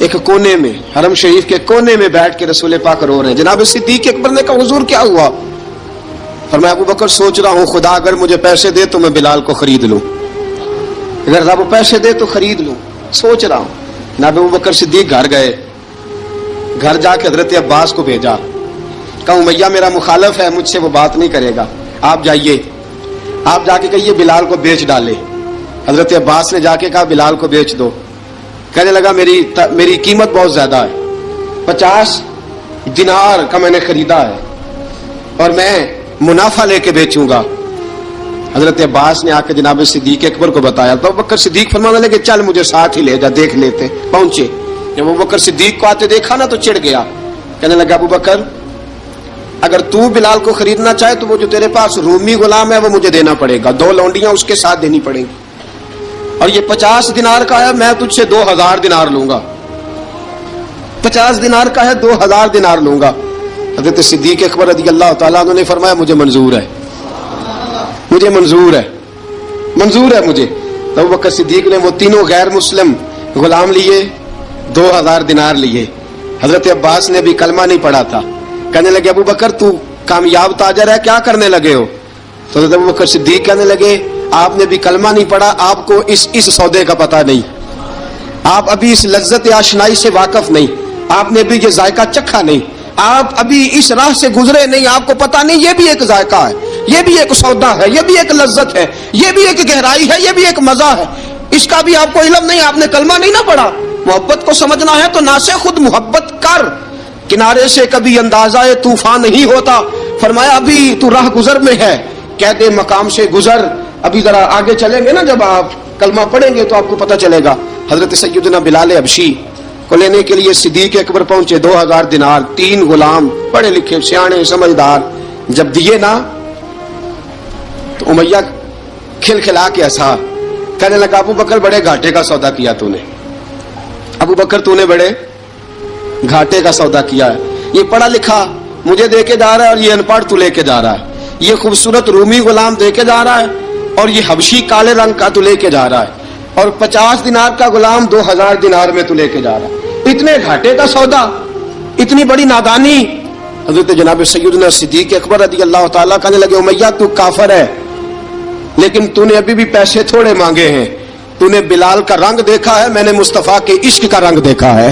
ایک کونے میں, حرم شریف کے کونے میں بیٹھ کے رسول پاک رو رہے ہیں. جناب صدیق اکبر نے کہا حضور کیا ہوا؟ فرمایا ابو بکر سوچ رہا ہوں خدا اگر مجھے پیسے دے تو میں بلال کو خرید لوں, اگر رب پیسے دے تو خرید لوں, سوچ رہا ہوں. جناب ابو بکر صدیق گھر گئے, گھر جا کے حضرت عباس کو بھیجا, کہا امیہ میرا مخالف ہے, مجھ سے وہ بات نہیں کرے گا, آپ جائیے, آپ جا کے کہیے بلال کو بیچ ڈالے. حضرت عباس نے جا کے کہا بلال کو بیچ دو. کہنے لگا میری قیمت بہت زیادہ ہے, 50 دینار کا میں نے خریدا ہے اور میں منافع لے کے بیچوں گا. حضرت عباس نے آ کے جناب صدیق اکبر کو بتایا تو ابو بکر صدیق فرمانے لگے چل مجھے ساتھ ہی لے جا, دیکھ لیتے. پہنچے, جب ابو بکر صدیق کو آتے دیکھا نا تو چڑ گیا. کہنے لگا ابو بکر اگر تو بلال کو خریدنا چاہے تو وہ جو تیرے پاس رومی غلام ہے وہ مجھے دینا پڑے گا, 2 لونڈیاں اس کے ساتھ دینی پڑیں گی, اور یہ 50 دینار کا ہے میں تجھ سے 2000 دینار لوں گا, 50 دینار کا ہے 2000 دینار لوں گا. حضرت صدیق اکبر رضی اللہ تعالیٰ عنہ نے فرمایا مجھے منظور ہے, مجھے منظور ہے, منظور ہے مجھے. تو ابو بکر صدیق نے وہ تینوں غیر مسلم غلام لیے, 2000 دینار لیے. حضرت عباس نے بھی کلمہ نہیں پڑھا تھا. کہنے لگے ابو بکر تو کامیاب تاجر ہے, کیا کرنے لگے ہو؟ تو حضرت ابو بکر صدیق کہنے لگے آپ نے بھی کلمہ نہیں پڑھا, آپ کو اس سودے کا پتہ نہیں, آپ ابھی اس لذت آشنائی سے واقف نہیں, آپ نے بھی یہ ذائقہ چکھا نہیں, آپ ابھی اس راہ سے گزرے نہیں, آپ کو پتہ نہیں یہ بھی ایک ذائقہ ہے, یہ بھی ایک سودا ہے, یہ بھی ایک لذت ہے, یہ بھی ایک گہرائی ہے, یہ بھی ایک مزہ ہے, اس کا بھی آپ کو علم نہیں, آپ نے کلمہ نہیں نہ پڑھا. محبت کو سمجھنا ہے تو نہ سے خود محبت کر, کنارے سے کبھی اندازہ طوفان نہیں ہوتا. فرمایا ابھی تو راہ گزر میں ہے, کہہ دے مقام سے گزر, ابھی ذرا آگے چلیں گے نا جب آپ کلمہ پڑھیں گے تو آپ کو پتہ چلے گا. حضرت سیدنا بلال حبشی کو لینے کے لیے صدیق اکبر پہنچے, 2000 دینار, 3 غلام پڑھے لکھے سیانے سمجھدار. جب دیے نا تو امیہ کھل کھلا کے ہنسا, کہنے لگا ابو بکر بڑے گھاٹے کا سودا کیا تو نے, ابو بکر تو نے بڑے گھاٹے کا سودا کیا ہے. یہ پڑھا لکھا مجھے دے کے جا رہا ہے اور یہ ان پڑھ تو لے کے جا رہا ہے, یہ خوبصورت رومی غلام دے کے جا رہا ہے اور یہ حبشی کالے رنگ کا تو لے کے جا رہا ہے, اور 50 دینار کا غلام 2000 دینار میں تو لے کے جا رہا ہے. اتنے گھاٹے کا سودا, اتنی بڑی نادانی. حضرت جناب سیدنا صدیق اکبر رضی اللہ تعالیٰ کہنے لگے امیہ تو کافر ہے لیکن تو نے ابھی بھی پیسے تھوڑے مانگے ہیں, تو نے بلال کا رنگ دیکھا ہے, میں نے مصطفیٰ کے عشق کا رنگ دیکھا ہے.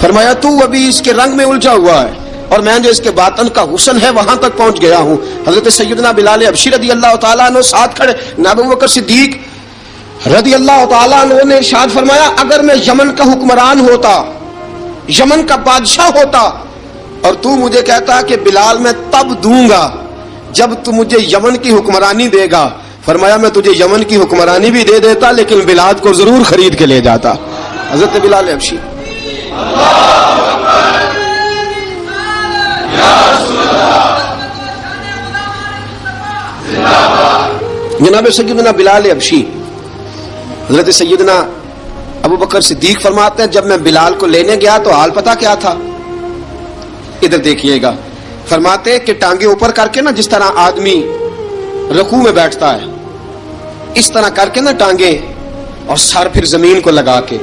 فرمایا تو ابھی اس کے رنگ میں الجھا ہوا ہے اور میں جو اس کے باطن کا حسن ہے وہاں تک پہنچ گیا ہوں. حضرت سیدنا بلال حبشی رضی اللہ تعالیٰ عنہ ساتھ کھڑے, ابو بکر صدیق رضی اللہ تعالیٰ عنہ نے ارشاد فرمایا اگر میں یمن کا حکمران ہوتا, یمن کا بادشاہ ہوتا, اور تو مجھے کہتا کہ بلال میں تب دوں گا جب تو مجھے یمن کی حکمرانی دے گا, فرمایا میں تجھے یمن کی حکمرانی بھی دے دیتا لیکن بلال کو ضرور خرید کے لے جاتا. حضرت بلال حبشی جناب سیدنا بلال حبشی, حضرت سیدنا ابو بکر صدیق فرماتے ہیں جب میں بلال کو لینے گیا تو حال پتہ کیا تھا, ادھر دیکھیے گا. فرماتے ہیں کہ ٹانگیں اوپر کر کے نا جس طرح آدمی رکوع میں بیٹھتا ہے اس طرح کر کے نا ٹانگیں, اور سر پھر زمین کو لگا کے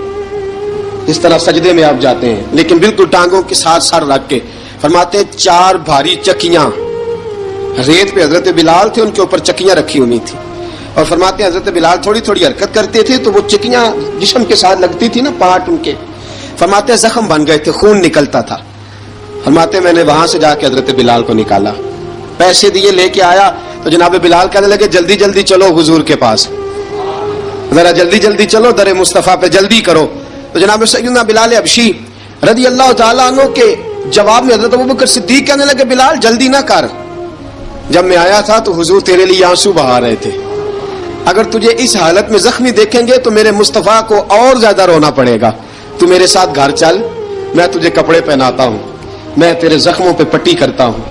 اس طرح سجدے میں آپ جاتے ہیں, لیکن بالکل ٹانگوں کے ساتھ سر رکھ کے. فرماتے ہیں 4 بھاری چکیاں ریت پہ حضرت بلال تھے, ان کے اوپر چکیاں رکھی ہوئی تھی, اور فرماتے ہیں حضرت بلال تھوڑی تھوڑی حرکت کرتے تھے تو وہ چکیاں جسم کے ساتھ لگتی تھی نا, پارٹ ان کے. فرماتے ہیں زخم بن گئے تھے, خون نکلتا تھا. فرماتے ہیں میں نے وہاں سے جا کے حضرت بلال کو نکالا, پیسے دیے, لے کے آیا تو جناب بلال کہنے لگے جلدی جلدی چلو حضور کے پاس, ذرا جلدی جلدی چلو, در مصطفیٰ پہ جلدی کرو. تو جناب سیدنا بلال حبشی رضی اللہ تعالیٰ عنہ کے جواب میں حضرت ابوبکر صدیق کہنے لگے بلال جلدی نہ کر, جب میں آیا تھا تو حضور تیرے لیے آنسو بہا رہے تھے, اگر تجھے اس حالت میں زخمی دیکھیں گے تو میرے مصطفیٰ کو اور زیادہ رونا پڑے گا, تو میرے ساتھ گھر چل, میں تجھے کپڑے پہناتا ہوں, میں تیرے زخموں پہ پٹی کرتا ہوں.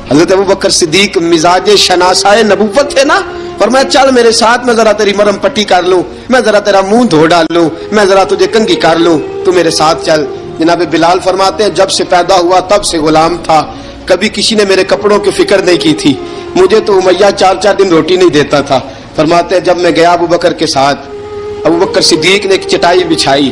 حضرت ابوبکر صدیق مزاج شناسائے نبوت تھے نا, فرمایا چل میرے ساتھ, میں ذرا تیری مرہم پٹی کر لوں, میں ذرا تیرا منہ دھو ڈال لوں, میں ذرا تجھے کنگھی کر لوں, تو میرے ساتھ چل. جناب بلال فرماتے ہیں جب سے پیدا ہوا تب سے غلام تھا, کبھی کسی نے میرے کپڑوں کی فکر نہیں کی تھی, مجھے تو امیہ 4 دن روٹی نہیں دیتا تھا. فرماتے ہیں جب میں گیا ابوبکر کے ساتھ, ابوبکر صدیق نے ایک چٹائی بچھائی,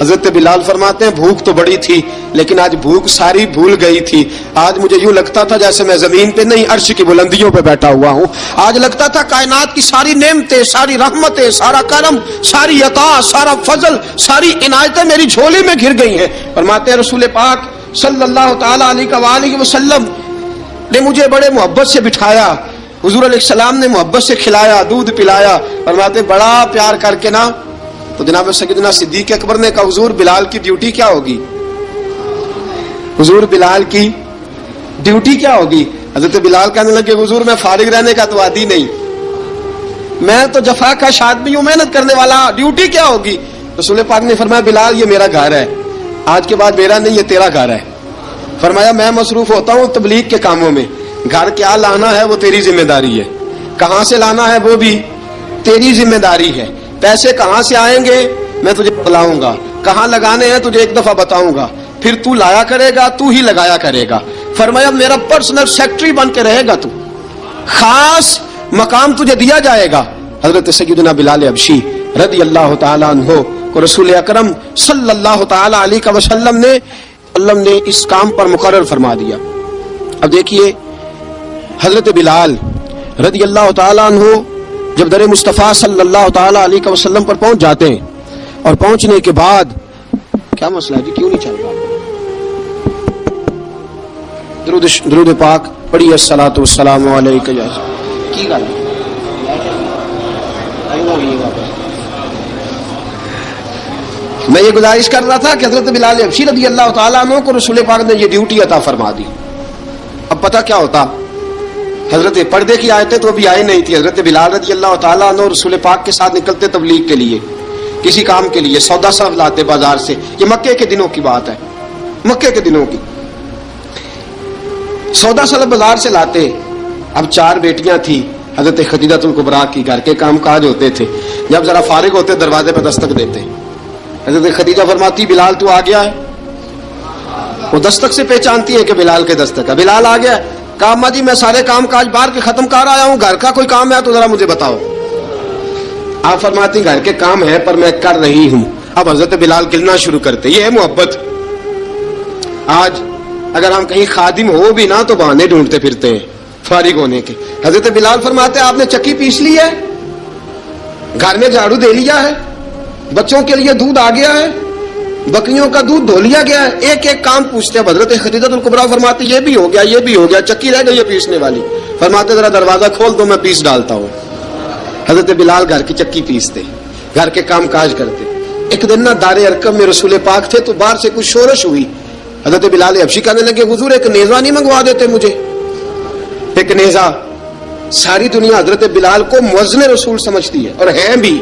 حضرت بلال فرماتے ہیں بھوک تو بڑی تھی لیکن آج بھوک ساری بھول گئی تھی. آج مجھے یوں لگتا تھا جیسے میں زمین پہ نہیں عرش کی بلندیوں پہ بیٹھا ہوا ہوں. آج لگتا تھا کائنات کی ساری نعمتیں، ساری رحمتیں، سارا کرم، ساری عطا، سارا فضل، ساری عنایتیں میری جھولی میں گر گئی ہیں. فرماتے ہیں رسول پاک صلی اللہ تعالی علیہ وآلہ وسلم نے مجھے بڑے محبت سے بٹھایا. حضور علیہ السلام نے محبت سے کھلایا، دودھ پلایا. فرماتے بڑا پیار کر کے نا تو جناب سیدنا صدیق اکبر نے کہا حضور بلال کی ڈیوٹی کیا ہوگی؟ حضور بلال کی ڈیوٹی کیا ہوگی؟ حضرت بلال کہنے لگے حضور میں فارغ رہنے کا تو عادی نہیں، میں تو جفا کش آدمی ہوں، محنت کرنے والا، ڈیوٹی کیا ہوگی؟ رسول پاک نے فرمایا بلال یہ میرا گھر ہے، آج کے بعد میرا نہیں یہ تیرا گھر ہے. فرمایا میں مصروف ہوتا ہوں تبلیغ کے کاموں میں، گھر کیا لانا ہے وہ تیری ذمہ داری ہے، کہاں سے لانا ہے وہ بھی تیری ذمہ داری ہے، پیسے کہاں سے آئیں گے میں تجھے بتلاؤں گا، کہاں لگانے ہیں تجھے ایک دفعہ بتاؤں گا، پھر تو لایا کرے گا، تو ہی لگایا کرے گا. فرمایا میرا پرسنل سیکرٹری بن کے رہے گا، تو خاص مقام تجھے دیا جائے گا. حضرت سیدنا بلال حبشی رضی اللہ تعالیٰ عنہ کو رسول اکرم صلی اللہ تعالیٰ علیہ وسلم نے اس کام پر مقرر فرما دیا. اب دیکھیے حضرت بلال رضی اللہ تعالیٰ عنہ جب در مصطفیٰ صلی اللہ تعالیٰ علیہ وسلم پر پہنچ جاتے ہیں اور پہنچنے کے بعد کیا مسئلہ ہے جی کیوں نہیں چل رہا؟ درود پاک پڑھیے الصلاۃ والسلام علیکہ یا کی گل میں یہ گزارش کر رہا تھا کہ حضرت بلال حبشی رضی اللہ تعالیٰ عنہ کو رسول پاک نے یہ ڈیوٹی عطا فرما دی. اب پتہ کیا ہوتا، حضرت پردے کی آیتیں تو ابھی آئی نہیں تھی. حضرت بلال رضی اللہ تعالیٰ عنہ رسول پاک کے ساتھ نکلتے تبلیغ کے لیے، کسی کام کے لیے، سودا سلف لاتے بازار سے. یہ مکے کے دنوں کی بات ہے، مکے کے دنوں کی سودا سلف بازار سے لاتے. اب 4 بیٹیاں تھیں حضرت خدیجہ الکبریٰ کی، گھر کے کام کاج ہوتے تھے. جب ذرا فارغ ہوتے دروازے پہ دستک دیتے. حضرت خدیجہ فرماتی بلال تو آ گیا ہے. وہ دستک سے پہچانتی ہے کہ بلال کے دستک ہے. بلال آ گیا. کہا اماں جی میں سارے کام کاج باہر کے ختم کر آیا ہوں، گھر کا کوئی کام ہے تو ذرا مجھے بتاؤ. آپ فرماتی گھر کے کام ہے پر میں کر رہی ہوں. اب حضرت بلال گلنا شروع کرتے. یہ ہے محبت. آج اگر ہم کہیں خادم ہو بھی نہ تو بہانے ڈھونڈتے پھرتے ہیں فارغ ہونے کے. حضرت بلال فرماتے آپ نے چکی پیس لی ہے، گھر میں جھاڑو دے لیا ہے، بچوں کے لیے دودھ آ گیا ہے، بکریوں کا دودھ دھو لیا گیا ہے. ایک ایک کام پوچھتے ہیں. حضرت خدیجہ الکبریٰ فرماتی یہ بھی ہو گیا، یہ بھی ہو گیا، چکی رہ گئی ہے پیسنے والی. فرماتے ذرا دروازہ کھول دو میں پیس ڈالتا ہوں. حضرت بلال گھر کی چکی پیستے، گھر کے کام کاج کرتے. ایک دن نہ دار ارقم میں رسول پاک تھے تو باہر سے کچھ شورش ہوئی. حضرت بلال حبشی کہنے لگے حضور ایک نیزہ نہیں منگوا دیتے مجھے؟ ایک نیزہ. ساری دنیا حضرت بلال کو مؤذن رسول سمجھتی ہے اور ہیں بھی،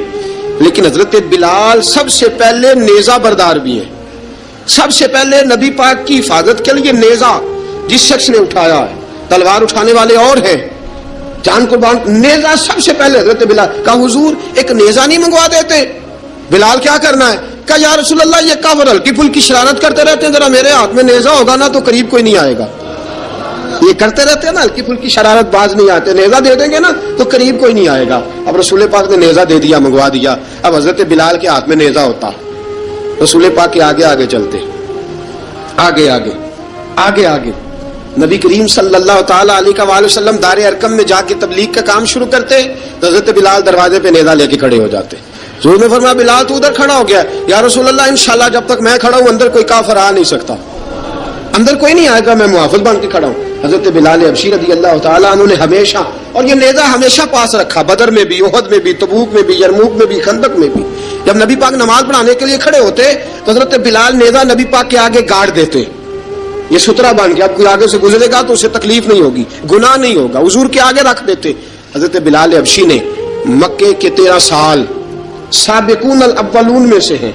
لیکن حضرت بلال سب سے پہلے نیزہ بردار بھی ہیں. سب سے پہلے نبی پاک کی حفاظت کے لیے نیزہ جس شخص نے اٹھایا ہے، تلوار اٹھانے والے اور ہیں، جان قربان. نیزہ سب سے پہلے حضرت بلال. کہا حضور ایک نیزہ نہیں منگوا دیتے؟ بلال کیا کرنا ہے؟ کہا یا رسول اللہ یہ کافر ہلکی پھلکی شرارت کرتے رہتے ہیں، ذرا میرے ہاتھ میں نیزہ ہوگا نا تو قریب کوئی نہیں آئے گا. یہ کرتے رہتے ہیں نا ہلکی پھلکی شرارت، باز نہیں آتے. نیزہ دے دیں گے نا تو قریب کوئی نہیں آئے گا. اب رسول پاک نے نیزہ دے دیا، منگوا دیا. اب حضرت بلال کے ہاتھ میں نیزہ ہوتا، رسول پاک کے آگے آگے چلتے، آگے آگے آگے آگے نبی کریم صلی اللہ تعالیٰ علیہ وآلہ وسلم دار ارقم میں جا کے تبلیغ کا کام شروع کرتے تو حضرت بلال دروازے پہ نیزہ لے کے کھڑے ہو جاتے. حضور نے فرمایا بلال تو ادھر کھڑا ہو گیا. یا رسول اللہ انشاءاللہ جب تک میں کھڑا ہوں اندر کوئی کافر آ نہیں سکتا، اندر کوئی نہیں آئے گا، میں محافظ بن کے کھڑا ہوں. حضرت بلال حبشی رضی اللہ تعالیٰ عنہ نے ہمیشہ، اور یہ نیزہ ہمیشہ پاس رکھا، بدر میں بھی، احد میں بھی، تبوک میں بھی، یرموک میں بھی، خندق میں بھی. جب نبی پاک نماز پڑھانے کے لیے کھڑے ہوتے تو حضرت بلال نیزہ نبی پاک کے آگے گاڑ دیتے. یہ سترا بن گیا، اب کوئی آگے سے گزرے گا تو اسے تکلیف نہیں ہوگی، گناہ نہیں ہوگا. حضور کے آگے رکھ دیتے. حضرت بلال حبشی نے مکے کے 13 سال سابقون الاولون میں سے ہیں.